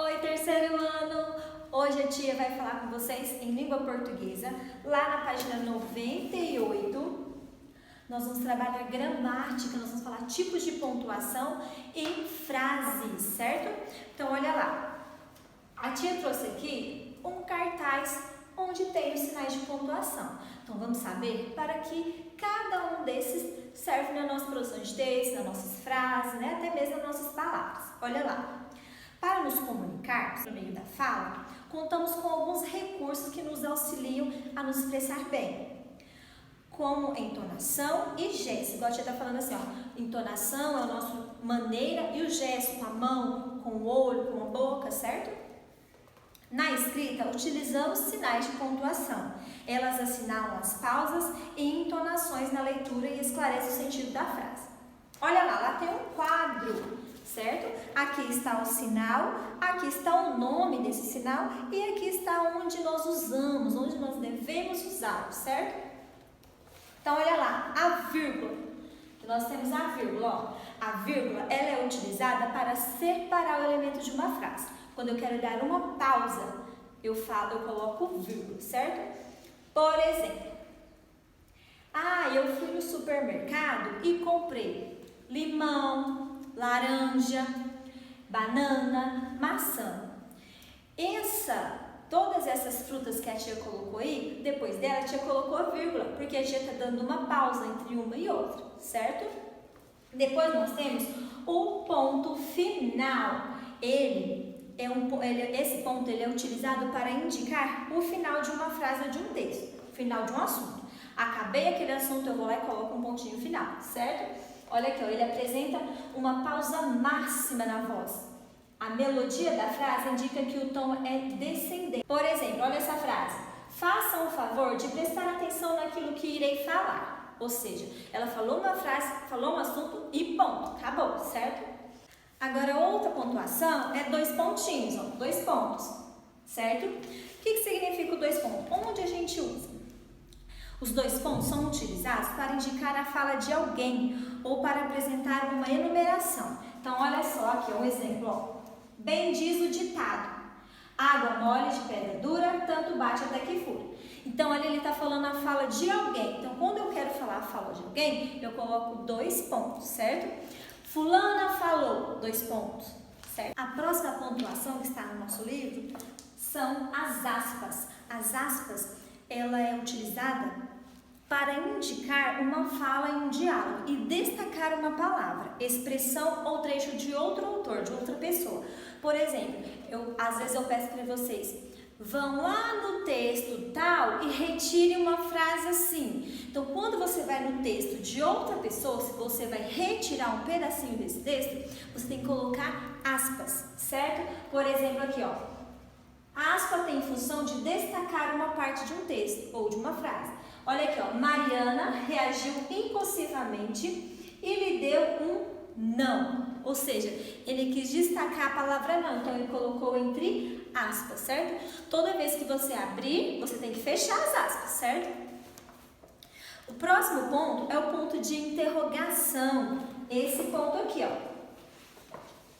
Oi, terceiro ano! Hoje a tia vai falar com vocês em língua portuguesa. Lá na página 98, nós vamos trabalhar gramática, nós vamos falar tipos de pontuação e frases, certo? Então, olha lá. A tia trouxe aqui um cartaz onde tem os sinais de pontuação. Então, vamos saber para que cada um desses serve na nossa produção de texto, nas nossas frases, né? Até mesmo nas nossas palavras. Olha lá. Para nos comunicar no meio da fala, contamos com alguns recursos que nos auxiliam a nos expressar bem, como entonação e gesto. Igual a tia está falando assim, ó, entonação é a nossa maneira e o gesto com a mão, com o olho, com a boca, certo? Na escrita, utilizamos sinais de pontuação. Elas assinalam as pausas e entonações na leitura e esclarecem o sentido da frase. Olha lá, lá tem um quadro, certo? Aqui está o sinal, aqui está o nome desse sinal e aqui está onde nós usamos, onde nós devemos usá-lo, certo? Então, olha lá, a vírgula. Nós temos a vírgula, ó. A vírgula, ela é utilizada para separar o elemento de uma frase. Quando eu quero dar uma pausa, eu coloco vírgula, certo? Por exemplo, eu fui no supermercado e comprei limão, laranja, banana, maçã. Todas essas frutas que a tia colocou aí, depois dela, a tia colocou a vírgula, porque a tia está dando uma pausa entre uma e outra, certo? Depois nós temos o ponto final. Esse ponto ele é utilizado para indicar o final de uma frase ou de um texto, o final de um assunto. Acabei aquele assunto, eu vou lá e coloco um pontinho final, certo? Olha aqui, ó, ele apresenta uma pausa máxima na voz. A melodia da frase indica que o tom é descendente. Por exemplo, olha essa frase. Façam o favor de prestar atenção naquilo que irei falar. Ou seja, ela falou uma frase, falou um assunto e ponto. Acabou, certo? Agora, outra pontuação é 2 pontinhos, ó, 2 pontos, certo? O que significa o 2 pontos? Onde a gente usa? Os 2 pontos são utilizados para indicar a fala de alguém ou para apresentar uma enumeração. Então, olha só aqui um exemplo, ó. Bem diz o ditado, água mole de pedra dura, tanto bate até que fura. Então, ali ele está falando a fala de alguém. Então, quando eu quero falar a fala de alguém, eu coloco 2 pontos, certo? Fulana falou, 2 pontos, certo? A próxima pontuação que está no nosso livro são as aspas. As aspas, ela é utilizada para indicar uma fala em um diálogo e destacar uma palavra, expressão ou trecho de outro autor, de outra pessoa. Por exemplo, às vezes eu peço para vocês, vão lá no texto tal e retire uma frase assim. Então, quando você vai no texto de outra pessoa, se você vai retirar um pedacinho desse texto, você tem que colocar aspas, certo? Por exemplo, aqui, ó. A aspa tem função de destacar uma parte de um texto ou de uma frase. Olha aqui, ó. Mariana reagiu impulsivamente e lhe deu um não. Ou seja, ele quis destacar a palavra não, então ele colocou entre aspas, certo? Toda vez que você abrir, você tem que fechar as aspas, certo? O próximo ponto é o ponto de interrogação. Esse ponto aqui, ó.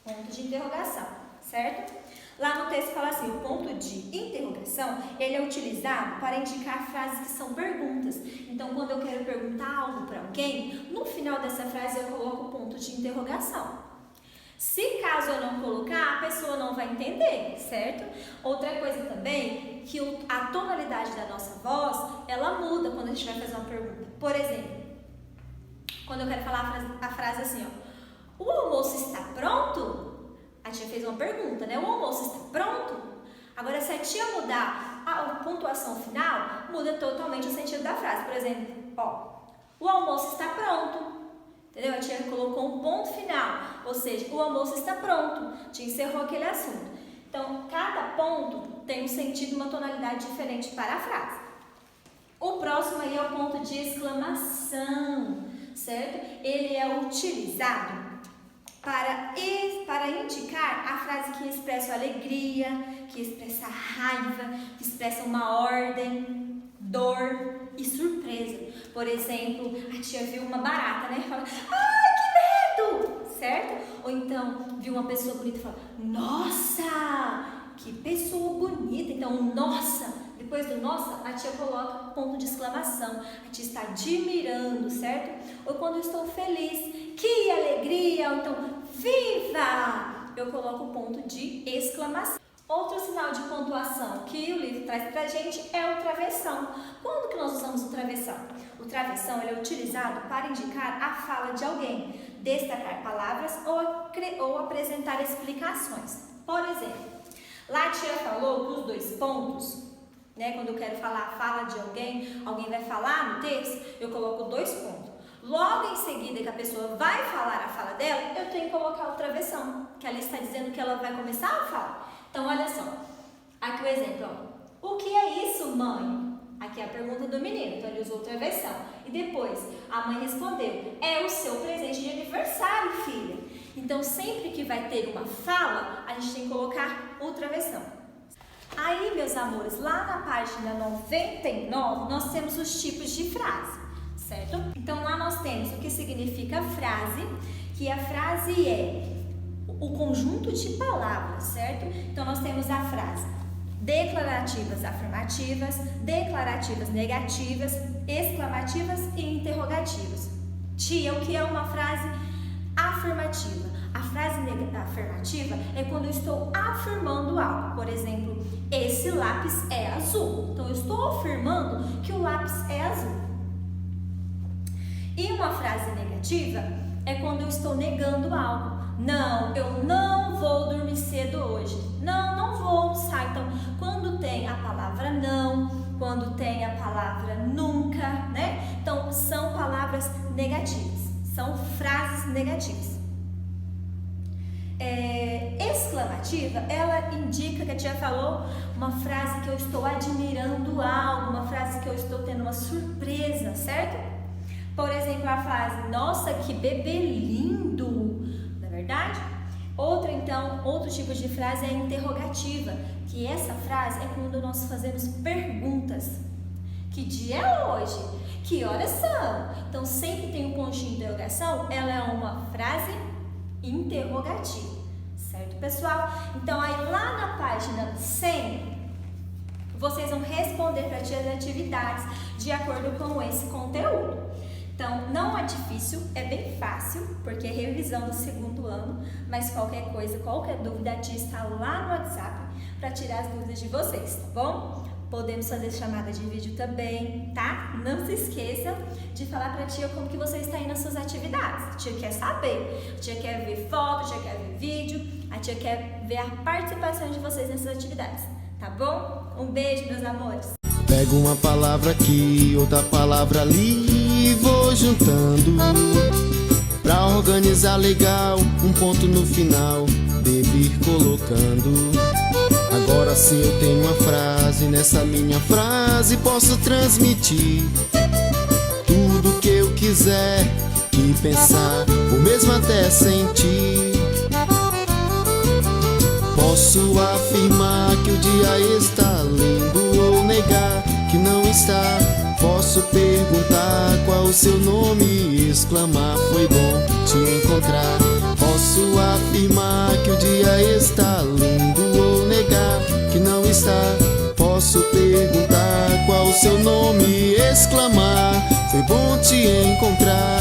Ponto de interrogação, certo? Lá no texto fala assim, o ponto de interrogação, ele é utilizado para indicar frases que são perguntas. Então, quando eu quero perguntar algo para alguém, no final dessa frase eu coloco o ponto de interrogação. Se caso eu não colocar, a pessoa não vai entender, certo? Outra coisa também, que a tonalidade da nossa voz, ela muda quando a gente vai fazer uma pergunta. Por exemplo, quando eu quero falar a frase assim, ó, o almoço está pronto? A tia fez uma pergunta, né? O almoço está pronto? Agora, se a tia mudar a pontuação final, muda totalmente o sentido da frase. Por exemplo, ó, o almoço está pronto. Entendeu? A tia colocou um ponto final, ou seja, o almoço está pronto. A tia encerrou aquele assunto. Então, cada ponto tem um sentido, uma tonalidade diferente para a frase. O próximo aí é o ponto de exclamação, certo? Ele é utilizado para indicar a frase que expressa alegria, que expressa raiva, que expressa uma ordem, dor e surpresa. Por exemplo, a tia viu uma barata, né? Fala, ai, que medo! Certo? Ou então viu uma pessoa bonita e fala, nossa, que pessoa bonita. Então, nossa, depois do nossa, a tia coloca ponto de exclamação. A tia está admirando, certo? Ou quando eu estou feliz, que alegria. Ou então, viva! Eu coloco ponto de exclamação. Outro sinal de pontuação que o livro traz pra gente é o travessão. Quando que nós usamos o travessão? O travessão ele é utilizado para indicar a fala de alguém, destacar palavras ou apresentar explicações. Por exemplo, lá a tia falou que os 2 pontos, né? Quando eu quero falar a fala de alguém, alguém vai falar no texto, eu coloco 2 pontos. Logo em seguida que a pessoa vai falar a fala dela, eu tenho que colocar o travessão, que ali está dizendo que ela vai começar a falar. Então, olha só, aqui o exemplo, ó. O que é isso, mãe? Aqui é a pergunta do menino, então ele usou o travessão. E depois, a mãe respondeu, é o seu presente de aniversário, filha. Então, sempre que vai ter uma fala, a gente tem que colocar o travessão. Aí, meus amores, lá na página 99, nós temos os tipos de frase, certo? Então, lá nós temos o que significa frase, que a frase é o conjunto de palavras, certo? Então, nós temos a frase declarativas afirmativas, declarativas negativas, exclamativas e interrogativas. Tia, o que é uma frase afirmativa? A frase afirmativa é quando eu estou afirmando algo. Por exemplo, esse lápis é azul. Então, eu estou afirmando que o lápis é azul. E uma frase negativa é quando eu estou negando algo. Não, eu não vou dormir cedo hoje. Não, não vou almoçar. Então, quando tem a palavra não, quando tem a palavra nunca, né? Então, são palavras negativas. São frases negativas. Exclamativa, ela indica que a tia falou uma frase que eu estou admirando algo, uma frase que eu estou tendo uma surpresa, certo? Por exemplo, a frase, nossa, que bebê lindo, não é verdade? Outro tipo de frase é interrogativa, que essa frase é quando nós fazemos perguntas. Que dia é hoje? Que horas são? Então, sempre tem um pontinho de interrogação, ela é uma frase interrogativa, certo, pessoal? Então, aí lá na página 100, vocês vão responder para a tia as atividades de acordo com esse conteúdo. Então, não é difícil, é bem fácil, porque é revisão do 2º ano, mas qualquer coisa, qualquer dúvida, a tia está lá no WhatsApp para tirar as dúvidas de vocês, tá bom? Podemos fazer chamada de vídeo também, tá? Não se esqueçam de falar pra tia como que você está indo nas suas atividades. A tia quer saber, a tia quer ver foto, a tia quer ver vídeo, a tia quer ver a participação de vocês nessas atividades, tá bom? Um beijo, meus amores! Pego uma palavra aqui, outra palavra ali e vou juntando pra organizar legal, um ponto no final, devo ir colocando. Agora sim eu tenho uma frase, nessa minha frase posso transmitir tudo que eu quiser, que pensar, ou mesmo até sentir. Posso afirmar que o dia está lindo ou negar que não está. Posso perguntar qual o seu nome e exclamar foi bom te encontrar. Posso afirmar que o dia está lindo ou negar que não está. Posso perguntar qual o seu nome e exclamar foi bom te encontrar.